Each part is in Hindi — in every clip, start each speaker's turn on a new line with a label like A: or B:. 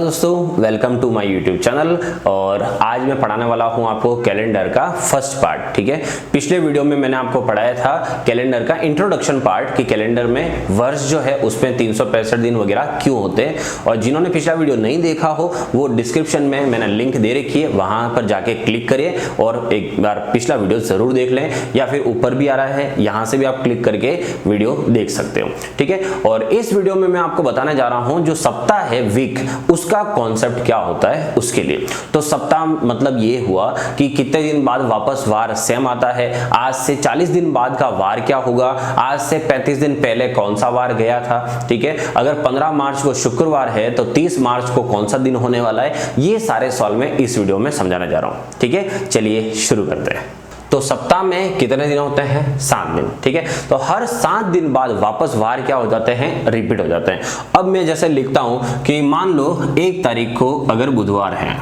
A: दोस्तों, welcome to my YouTube channel. और आज मैं पढ़ाने वाला हूं आपको कैलेंडर का फर्स्ट पार्ट। ठीक है, पिछले वीडियो में मैंने आपको पढ़ाया था कैलेंडर का इंट्रोडक्शन पार्ट कि कैलेंडर में वर्ष जो है उसमें 365 दिन वगैरह क्यों होते हैं। और जिन्होंने पिछला वीडियो नहीं देखा हो वो डिस्क्रिप्शन में मैंने लिंक दे रखी है, वहां पर जाके क्लिक करिए और एक बार पिछला वीडियो जरूर देख लें, या फिर ऊपर भी आ रहा है, यहाँ से भी आप क्लिक करके वीडियो देख सकते हो। ठीक है, और इस वीडियो में मैं आपको बताने जा रहा हूँ जो सप्ताह है, वीक, उसका कॉन्सेप्ट क्या होता है उसके लिए। तो सप्ताह मतलब ये हुआ कि कितने दिन बाद वापस वार सेम आता है। आज से 40 दिन बाद का वार क्या होगा, आज से 35 दिन पहले कौन सा वार गया था। ठीक है, अगर 15 मार्च को शुक्रवार है तो 30 मार्च को कौन सा दिन होने वाला है, ये सारे सवाल मैं इस वीडियो में समझाने जा रहा हूं। ठीक है, चलिए शुरू करते हैं। तो सप्ताह में कितने दिन होते हैं? 7 दिन। ठीक है, तो हर 7 दिन बाद वापस वार क्या हो जाते हैं? रिपीट हो जाते हैं। अब मैं जैसे लिखता हूं कि मान लो 1 तारीख को अगर बुधवार है,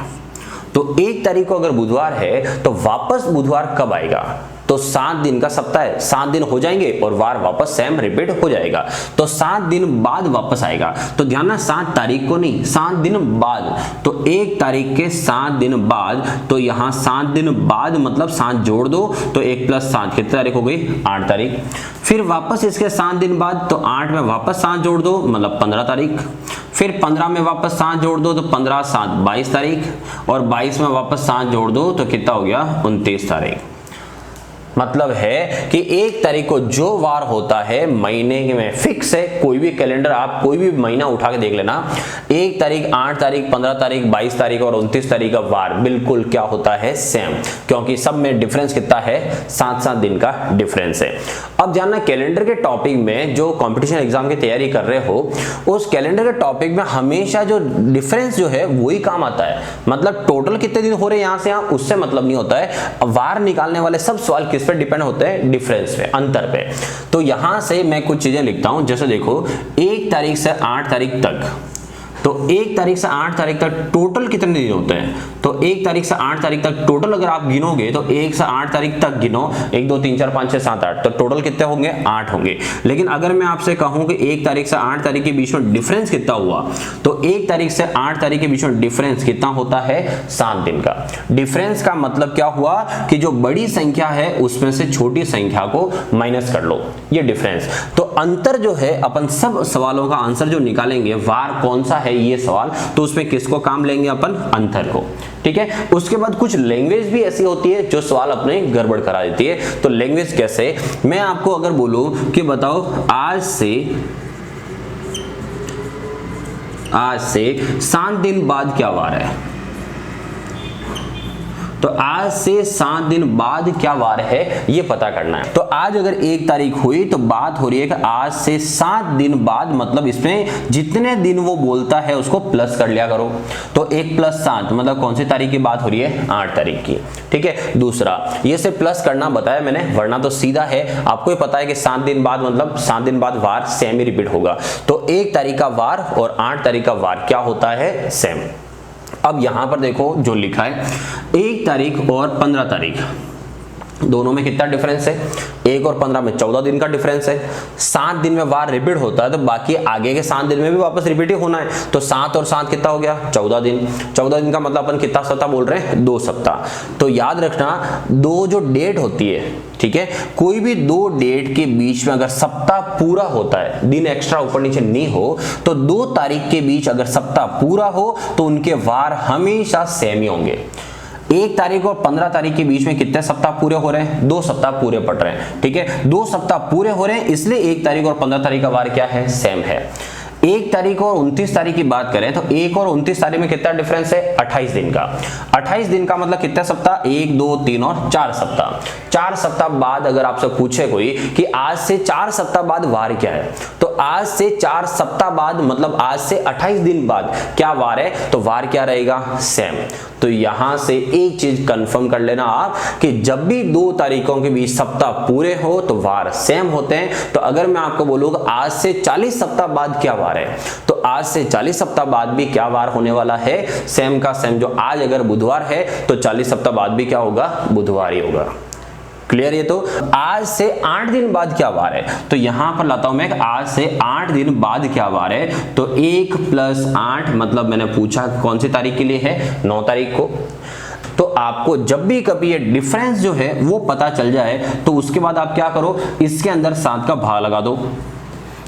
A: तो 1 तारीख को अगर बुधवार है तो वापस बुधवार कब आएगा? तो 7 दिन का सप्ताह है, 7 दिन हो जाएंगे और वार वापस सेम रिपीट हो जाएगा, तो 7 दिन बाद वापस आएगा। तो ध्यान ना, 7 तारीख को नहीं, 7 दिन बाद। तो 1 तारीख के 7 दिन बाद, तो यहां 7 दिन बाद मतलब 7 जोड़ दो तो 1 + 7 कितनी तारीख हो गई? 8 तारीख। फिर वापस इसके 7 दिन बाद, तो 8 में वापस 7 जोड़ दो मतलब 15 तारीख। फिर 15 में वापस 7 जोड़ दो तो 15 + 7 22 तारीख, और 22 में वापस 7 जोड़ दो तो कितना हो गया? 29 तारीख। मतलब है कि 1 तारीख को जो वार होता है महीने में फिक्स है, कोई भी कैलेंडर आप कोई भी महीना उठा के देख लेना, 1 तारीख, 8 तारीख, 15 तारीख, 22 तारीख और 29 तारीख का वार बिल्कुल क्या होता है? सेम, क्योंकि सब में डिफरेंस कितना है? 7-7 दिन का डिफरेंस है। अब जानना, कैलेंडर के टॉपिक में जो कंपटीशन एग्जाम की तैयारी कर रहे हो, उस कैलेंडर के टॉपिक में हमेशा जो डिफरेंस जो है वही काम आता है। मतलब टोटल कितने दिन हो रहे हैं यहां से यहां, उससे मतलब नहीं होता है। वार निकालने वाले सब सवाल किस पे डिपेंड होते हैं? डिफरेंस पे, अंतर पे। तो यहां से मैं कुछ चीजें लिखता हूं, जैसे देखो 1 तारीख से 8 तारीख तक, तो 1 तारीख से 8 तारीख तक टोटल कितने दिन होते हैं? तो 1 तारीख से 8 तारीख तक टोटल अगर आप गिनोगे तो 1 से 8 तारीख तक गिनो, 1 2 3 4 5 6 7 8, तो टोटल कितने होंगे? 8 होंगे। लेकिन अगर मैं आपसे कहूं कि 1 तारीख से 8 तारीख के बीच में डिफरेंस कितना हुआ, तो 1 तारीख से 8 तारीख के बीच में डिफरेंस कितना होता है? 7 दिन का। डिफरेंस का मतलब क्या हुआ कि जो बड़ी संख्या है उसमें से छोटी संख्या को माइनस कर लो, ये डिफरेंस। तो अंतर जो है, अपन सब सवालों का आंसर जो निकालेंगे, वार कौन सा है ये सवाल, तो उसमें किसको काम लेंगे? अपन अंतर को। ठीक है, उसके बाद कुछ लैंग्वेज भी ऐसी होती है जो सवाल अपने गड़बड़ करा देती है। तो लैंग्वेज कैसे? मैं आपको अगर बोलूं कि बताओ आज से 7 दिन बाद क्या वार है, तो आज से 7 दिन बाद क्या वार है ये पता करना है। तो आज अगर 1 तारीख हुई तो बात हो रही है कि आज से 7 दिन बाद, मतलब इसमें जितने दिन वो बोलता है उसको प्लस कर लिया करो। तो 1 + 7 मतलब कौन सी तारीख की बात हो रही है? 8 तारीख की। ठीक है, दूसरा ये से प्लस करना बताया मैंने, वरना तो सीधा है, आपको ही पता है कि 7 दिन बाद मतलब 7 दिन बाद वार सेम ही रिपीट होगा। तो 1 तारीख का वार और 8 तारीख का वार क्या होता है? सेम। अब यहां पर देखो जो लिखा है, 1 तारीख और 15 तारीख दोनों में कितना डिफरेंस है? 1 और 15 में 14 दिन का डिफरेंस है। 7 दिन में वार रिपीट होता है तो बाकी आगे के 7 दिन में भी वापस रिपीट ही होना है। तो 7 और 7 कितना हो गया? 14 दिन। 14 दिन का मतलब अपन कितना सप्ताह बोल रहे हैं? 2 सप्ताह। तो याद रखना, 2 जो डेट होती है, ठीक है, कोई भी 2 डेट के बीच में अगर सप्ताह पूरा होता है, दिन एक्स्ट्रा ऊपर नीचे नहीं हो, तो 2 तारीख के बीच अगर सप्ताह पूरा हो तो उनके वार हमेशा सेम ही होंगे। 1 तारीख और 15 तारीख के बीच में कितने सप्ताह पूरे हो रहे हैं? 2 सप्ताह पूरे पड़ रहे हैं। ठीक है, 2 सप्ताह पूरे हो रहे हैं, इसलिए 1 तारीख और 15 तारीख का वार क्या है? सेम है। 1 तारीख और 29 तारीख की बात करें तो 1 और 29 तारीख में कितना डिफरेंस है? 28 दिन का। 28 दिन का मतलब कितने सप्ताह? 1 2 3 और 4 सप्ताह। 4 सप्ताह बाद अगर आपसे पूछे कोई कि आज से 4 सप्ताह बाद वार क्या है, तो आज से 4 सप्ताह बाद मतलब आज से 28 दिन बाद क्या वार है? तो वार क्या रहेगा? सेम। तो यहां से एक चीज कंफर्म कर लेना आप कि जब भी 2 तारीखों के बीच सप्ताह पूरे हो तो वार सेम होते हैं। तो अगर मैं आपको बोलूंगा आज से 40 सप्ताह बाद क्या वार है, तो आज से 40 सप्ताह बाद भी क्या वार होने वाला है? सेम का सेम। जो आज अगर बुधवार है तो 40 सप्ताह बाद भी क्या होगा? बुधवार ही होगा। क्लियर? ये तो आज से 8 दिन बाद क्या वार है, तो यहां पर लाता हूं मैं आज से 8 दिन बाद क्या वार है, तो 1 + 8 मतलब मैंने पूछा कौन सी तारीख के लिए है, 9 तारीख को। तो आपको जब भी कभी ये डिफरेंस जो है वो पता चल जाए तो उसके बाद आप क्या करो, इसके अंदर 7 का भाग लगा दो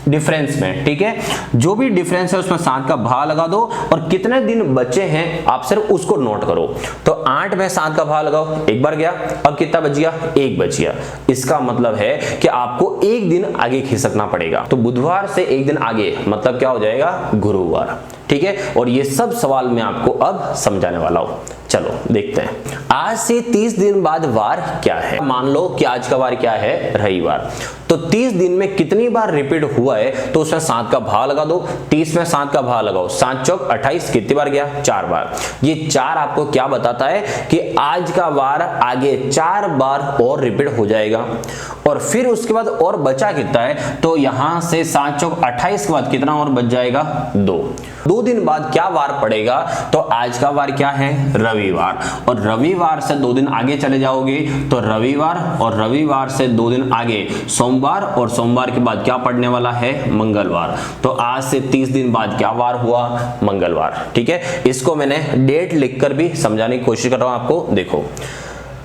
A: डिफरेंस में, ठीक है? जो भी डिफरेंस है उसमें 7 का भाग लगा दो और कितने दिन बचे हैं आप सिर्फ उसको नोट करो। तो 8 में 7 का भाग लगाओ, एक बार गया, अब कितना बच गया, 1 बच गया। इसका मतलब है कि आपको एक दिन आगे खिसकना पड़ेगा। तो बुधवार से एक दिन आगे मतलब क्या हो जाएगा, गुरुवार, ठीक है? और ये सब सवाल मैं आपको अब समझाने वाला हूं। चलो देखते हैं। आज से 30 दिन बाद वार क्या है। मान लो कि आज का वार क्या है, रविवार। तो 30 दिन में कितनी बार रिपीट हुआ है, तो उसमें 7 का भाग लगा दो। 30 में 7 का भाग लगाओ, 7 चौक 28, कितनी बार गया, 4 बार। ये 4 आपको क्या बताता है कि आज का वार आगे 4 बार और रिपीट हो जाएगा। और फिर उसके बाद और बचा कितना है, तो यहां से 7 चौक 28 के बाद कितना और बच जाएगा, 2 दिन बाद क्या वार पड़ेगा, तो आज का वार क्या है, रविवार। और रविवार से 2 दिन आगे चले जाओगे तो रविवार, और रविवार से 2 दिन आगे सोमवार, और सोमवार के बाद क्या पड़ने वाला है, मंगलवार। तो आज से 30 दिन बाद क्या वार हुआ, मंगलवार, ठीक है? इसको मैंने डेट लिखकर भी समझाने की कोशिश कर रहा हूं आपको। देखो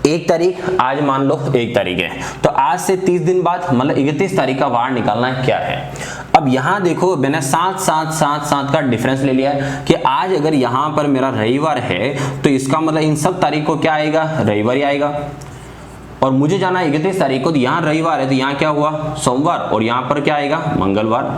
A: 1 तारीख, आज मान लो 1 तारीख है, तो आज से 30 दिन बाद मतलब 31 तारीख का वार निकालना है क्या है। अब यहां देखो मैंने 7 7 7 7 का डिफरेंस ले लिया है कि आज अगर यहां पर मेरा रविवार है तो इसका मतलब इन सब तारीख को क्या आएगा, रविवार ही आएगा। और मुझे जाना है 31 तारीख को, तो यहां रविवार है तो यहां क्या हुआ, सोमवार, और यहां पर क्या आएगा, मंगलवार।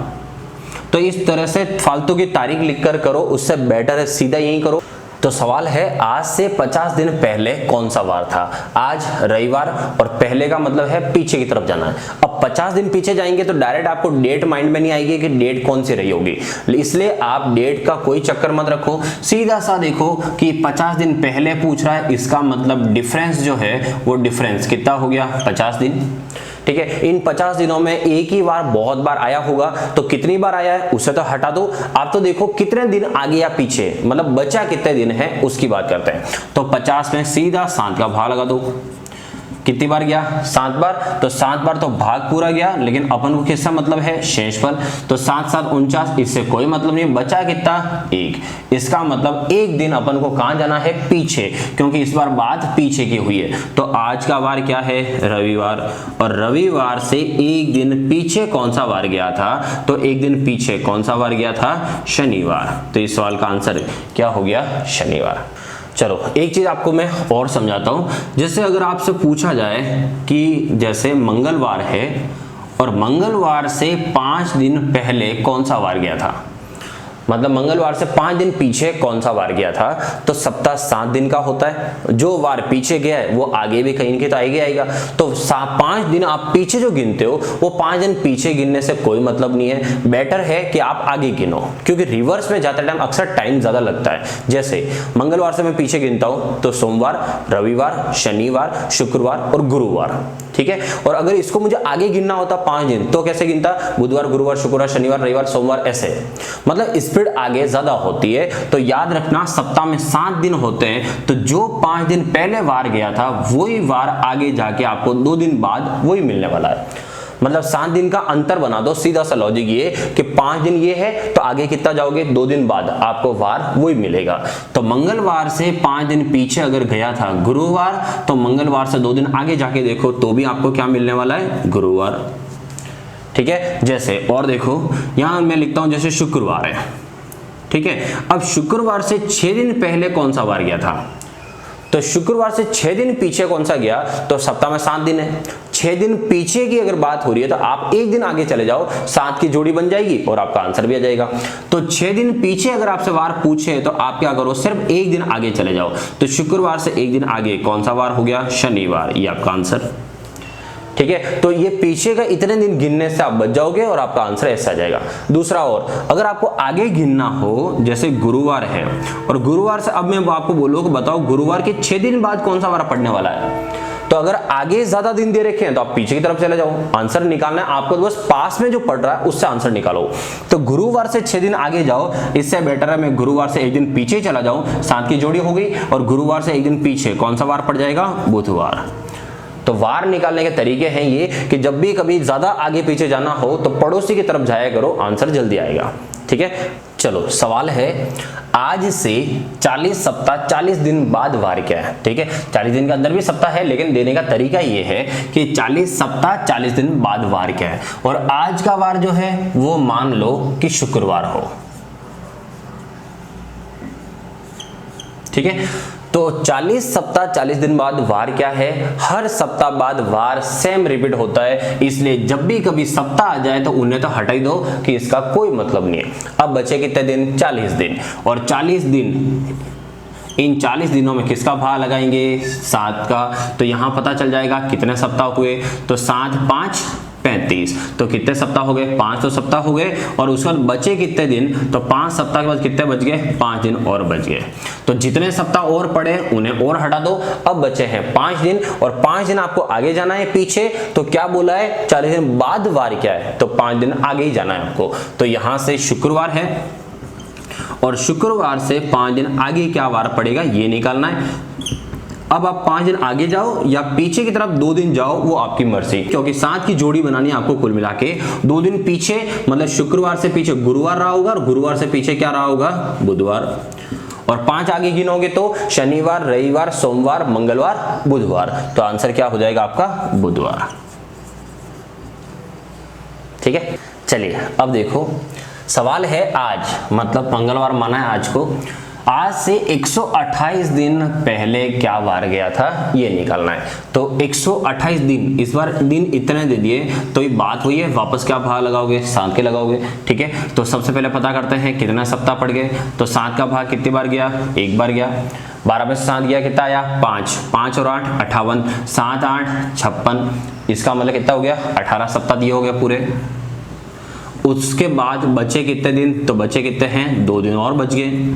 A: तो इस तरह से फालतू की तारीख लिखकर करो, उससे बेटर है सीधा यही करो। तो सवाल है आज से 50 दिन पहले कौन सा वार था, आज रविवार, और पहले का मतलब है पीछे की तरफ जाना है। अब 50 दिन पीछे जाएंगे तो डायरेक्ट आपको डेट माइंड में नहीं आएगी कि डेट कौन सी रही होगी, इसलिए आप डेट का कोई चक्कर मत रखो, सीधा सा देखो कि 50 दिन पहले पूछ रहा है, इसका मतलब डिफरेंस जो है वो डिफरेंस कितना हो गया, 50 दिन, ठीक है? इन 50 दिनों में एक ही बार बहुत बार आया होगा, तो कितनी बार आया है उसे तो हटा दो, आप तो देखो कितने दिन आगे या पीछे, मतलब बचा कितने दिन है उसकी बात करते हैं। तो 50 में सीधा 7 का भाग लगा दो, कितनी बार गया, 7 बार। तो 7 बार तो भाग पूरा गया, लेकिन अपन को किसका मतलब है, शेषफल। तो 7 7 49, इससे कोई मतलब नहीं, बचा कितना, 1। इसका मतलब एक दिन अपन को कहां जाना है, पीछे, क्योंकि इस बार बात पीछे की हुई है। तो आज का वार क्या है, रविवार, और रविवार से एक दिन पीछे कौन सा वार गया था, तो एक दिन पीछे कौन सा वार गया था, शनिवार। तो इस सवाल का आंसर क्या हो गया, शनिवार। चलो एक चीज आपको मैं और समझाता हूं। जैसे अगर आपसे पूछा जाए कि जैसे मंगलवार है और मंगलवार से 5 दिन पहले कौन सा वार गया था, मतलब मंगलवार से 5 दिन पीछे कौन सा वार गया था, तो सप्ताह 7 दिन का होता है। जो वार पीछे गया है वो आगे भी कहीं के तो आएगा आएगा। तो 5 दिन आप पीछे जो गिनते हो वो 5 दिन पीछे गिनने से कोई मतलब नहीं है, बेटर है कि आप आगे गिनो, क्योंकि रिवर्स में जाते टाइम अक्सर टाइम ज्यादा लगता है। जैसे मंगलवार से मैं पीछे गिनता हूं तो सोमवार, रविवार, शनिवार, शुक्रवार और गुरुवार, ठीक है? और अगर इसको मुझे आगे गिनना होता 5 दिन, तो कैसे गिनता, बुधवार, गुरुवार, शुक्रवार, शनिवार, रविवार, सोमवार, ऐसे, मतलब स्पीड आगे ज्यादा होती है। तो याद रखना सप्ताह में 7 दिन होते हैं, तो जो 5 दिन पहले वार गया था वही वार आगे जाके आपको 2 दिन बाद वही मिलने वाला है। मतलब 7 दिन का अंतर बना दो, सीधा सा लॉजिक ये कि 5 दिन ये है तो आगे कितना जाओगे, 2 दिन बाद आपको वार वही मिलेगा। तो मंगलवार से 5 दिन पीछे अगर गया था गुरुवार, तो मंगलवार से 2 दिन आगे जाके देखो तो भी आपको क्या मिलने वाला है, गुरुवार, ठीक है? जैसे और देखो यहां मैं लिखता हूं जैसे शुक्रवार है, ठीक है? अब शुक्रवार से 6 दिन पहले कौन सा वार गया था, तो शुक्रवार से 6 दिन पीछे कौन सा गया, तो सप्ताह में 7 दिन है, 6 दिन पीछे की अगर बात हो रही है तो आप एक दिन आगे चले जाओ, 7 की जोड़ी बन जाएगी और आपका आंसर भी आ जाएगा। तो 6 दिन पीछे अगर आपसे वार पूछे तो आप क्या करो, सिर्फ एक दिन आगे चले जाओ। तो शुक्रवार से एक दिन आगे कौन सा वार हो गया, शनिवार, ये आपका आंसर, ठीक है? तो ये पीछे का इतने दिन गिनने से आप बच जाओगे और आपका आंसर ऐसा आ जाएगा। दूसरा, और अगर आपको आगे गिनना हो, जैसे गुरुवार है और गुरुवार से, अब मैं आपको बोलूंगा बताओ गुरुवार के 6 दिन बाद कौन सा वार पड़ने वाला है, तो अगर आगे ज्यादा दिन दे रखे हैं तो आप पीछे की तरफ चले जाओ। आंसर निकालना है आपको, बस पास में जो पड़ रहा है उससे आंसर निकालो। तो गुरुवार से 6 दिन आगे जाओ, इससे बेटर है मैं गुरुवार से एक दिन पीछे चला जाऊं, 7 की जोड़ी हो गई, और गुरुवार से एक दिन पीछे कौन सा वार पड़ जाएगा, बुधवार। तो वार निकालने के तरीके हैं ये कि जब भी कभी ज्यादा आगे पीछे जाना हो तो पड़ोसी की तरफ जाया करो, आंसर जल्दी आएगा। ठीक है, चलो सवाल है आज से 40 सप्ताह 40 दिन बाद वार क्या है। ठीक है, 40 दिन के अंदर भी सप्ताह है, लेकिन देने का तरीका ये है कि 40 सप्ताह 40 दिन बाद वार क्या है। और आज का वार जो है वो मान लो कि शुक्रवार हो। ठीक है, तो 40 सप्ताह 40 दिन बाद वार क्या है, हर सप्ताह बाद वार सेम रिपीट होता है, इसलिए जब भी कभी सप्ताह आ जाए तो उन्हें तो हटा ही दो कि इसका कोई मतलब नहीं है। अब बचे कितने दिन, 40 दिन, और 40 दिन, इन 40 दिनों में किसका भाग लगाएंगे, 7 का। तो यहां पता चल जाएगा कितने सप्ताह हुए, तो 7 5 35, तो कितने सप्ताह हो गए, 5 तो सप्ताह हो गए। और उसके बाद बचे कितने दिन, तो 5 सप्ताह के बाद कितने बच गए, 5 दिन और बच गए। तो जितने सप्ताह और पड़े उन्हें और हटा दो। अब बचे हैं 5 दिन, और 5 दिन आपको आगे जाना है पीछे। तो क्या बोला है, 40 दिन बाद वार क्या है, तो 5 दिन आगे ही जाना है आपको। तो यहां से शुक्रवार है, और शुक्रवार से 5 दिन आगे क्या वार पड़ेगा ये निकालना है। अब आप 5 दिन आगे जाओ या पीछे की तरफ 2 दिन जाओ, वो आपकी मर्जी, क्योंकि 7 की जोड़ी बनानी है आपको कुल मिला के। 2 दिन पीछे मतलब शुक्रवार से पीछे गुरुवार रहा होगा, और गुरुवार से पीछे क्या रहा होगा, बुधवार। और 5 आगे गिनोगे तो शनिवार, रविवार, सोमवार, मंगलवार, बुधवार। तो आंसर क्या हो जाएगा आपका, बुधवार। ठीक है, चलिए अब देखो सवाल है आज, मतलब मंगलवार माना है आज को, आज से 128 दिन पहले क्या वार गया था ये निकालना है। तो 128 दिन, इस बार दिन इतने दे दिए तो ये बात हुई है, वापस क्या भाग लगाओगे, 7 के लगाओगे। ठीक है, तो सबसे पहले पता करते हैं कितना सप्ताह पड़ गए। तो 7 का भाग कितनी बार गया, 1 बार गया। 12 में से 7 गया, कितना आया, 5, 5 और 8 58, 7 8 56, इसका मतलब कितना हो गया, 18 सप्ताह दिए हो गए पूरे। उसके बाद बचे कितने दिन, तो बचे कितने हैं, 2 दिन और बच गए।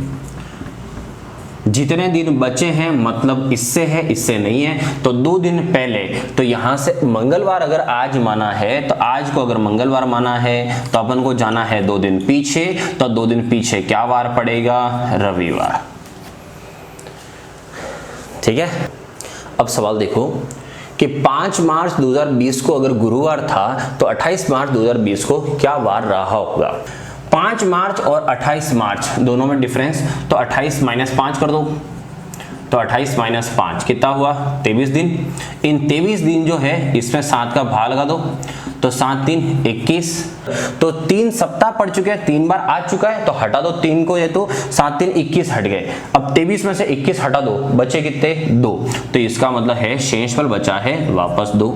A: जितने दिन बचे हैं मतलब इससे है, इससे नहीं है, तो 2 दिन पहले। तो यहां से मंगलवार अगर आज माना है, तो आज को अगर मंगलवार माना है तो अपन को जाना है 2 दिन पीछे। तो 2 दिन पीछे क्या वार पड़ेगा, रविवार। ठीक है, अब सवाल देखो कि 5 मार्च 2020 को अगर गुरुवार था तो 28 मार्च 2020 को क्या वार रहा होगा। 5 मार्च और 28 मार्च दोनों में डिफरेंस, तो 28 - 5 कर दो। तो 28 - 5 कितना हुआ, 23 दिन। इन 23 दिन जो है इसमें 7 का भाग लगा दो, तो 7 3 21। तो 3 सप्ताह पड़ चुके हैं, 3 बार आ चुका है, तो हटा दो 3 को, ये तो 7 3 21 हट गए। अब 23 में से 21 हटा दो, बचे कितने, 2। तो इसका मतलब है शेषफल बचा है वापस 2।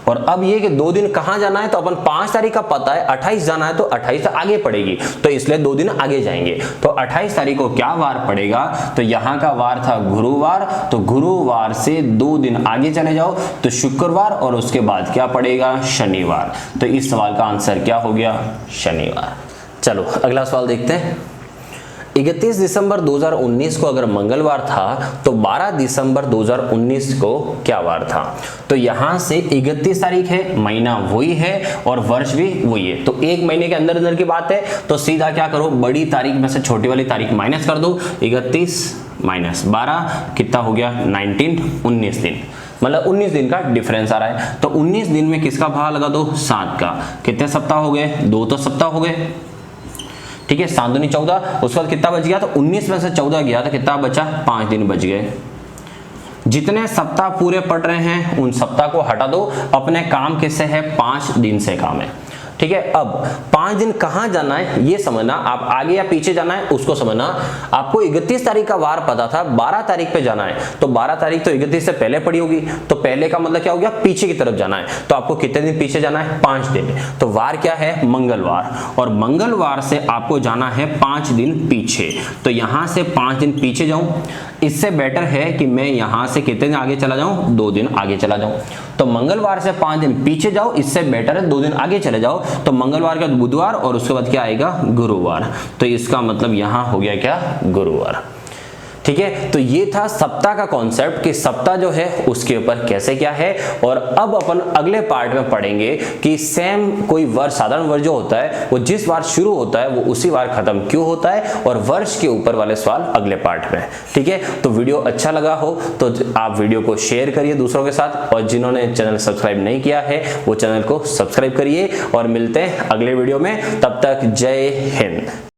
A: और अब ये कि 2 दिन कहां जाना है, तो अपन 5 तारीख का पता है, 28 जाना है, तो 28 आगे पड़ेगी, तो इसलिए 2 दिन आगे जाएंगे। तो 28 तारीख को क्या वार पड़ेगा, तो यहां का वार था गुरुवार, तो गुरुवार से 2 दिन आगे चले जाओ तो शुक्रवार, और उसके बाद क्या पड़ेगा, शनिवार। तो इस सवाल का आंसर क्या हो गया, शनिवार। चलो अगला सवाल देखते हैं। 31 दिसंबर 2019 को अगर मंगलवार था तो 12 दिसंबर 2019 को क्या वार था। तो यहां से 31 तारीख है, महीना वही है और वर्ष भी वही है, तो 1 महीने के अंदर अंदर की बात है। तो सीधा क्या करो, बड़ी तारीख में से छोटी वाली तारीख माइनस कर दो। 31 - 12 कितना हो गया, 19 19 दिन, मतलब 19 दिन का डिफरेंस आ रहा है। तो 19 दिन में किसका भाग लगा दो, 7 का। कितने सप्ताह हो गए, 2 तो सप्ताह हो गए। ठीक है, 7 दूनी 14, उसके बाद कितना बच गया, तो 19 में से 14 गया तो कितना बचा, 5 दिन बच गए। जितने सप्ताह पूरे पड़ रहे हैं उन सप्ताह को हटा दो, अपने काम किससे है, 5 दिन से काम है। ठीक है, अब 5 दिन कहां जाना है ये समझना, आप आगे या पीछे जाना है उसको समझना। आपको 31 तारीख का वार पता था, 12 तारीख पे जाना है, तो 12 तारीख तो 31 से पहले पड़ी होगी, तो पहले का मतलब क्या हो गया, पीछे की तरफ जाना है। तो आपको कितने दिन पीछे जाना है, 5 दिन। तो वार क्या है, मंगलवार, और मंगलवार से आपको जाना है 5 दिन पीछे। तो यहां से 5 दिन पीछे जाऊं, इससे बेटर है कि मैं यहां से कितने दिन आगे चला जाऊं, 2 दिन आगे चला जाऊं। तो मंगलवार से 5 दिन पीछे जाओ, इससे बेटर है 2 दिन आगे चले जाओ। तो मंगलवार के बाद बुधवार, और उसके बाद क्या आएगा, गुरुवार। तो इसका मतलब यहां हो गया क्या, गुरुवार। ठीक है। तो ये था सप्ताह का कॉन्सेप्ट कि सप्ताह जो है उसके ऊपर कैसे क्या है। और अब अपन अगले पार्ट में पढ़ेंगे कि सेम कोई वर्ष, साधारण वर्ष जो होता है वो जिस बार शुरू होता है वो उसी बार खत्म क्यों होता है, और वर्ष के ऊपर वाले सवाल अगले पार्ट में। ठीक है, तो वीडियो अच्छा लगा हो तो आप वीडियो को शेयर करिए दूसरों के साथ, और जिन्होंने चैनल सब्सक्राइब नहीं किया है वो चैनल को सब्सक्राइब करिए। और मिलते हैं अगले वीडियो में, तब तक जय हिंद।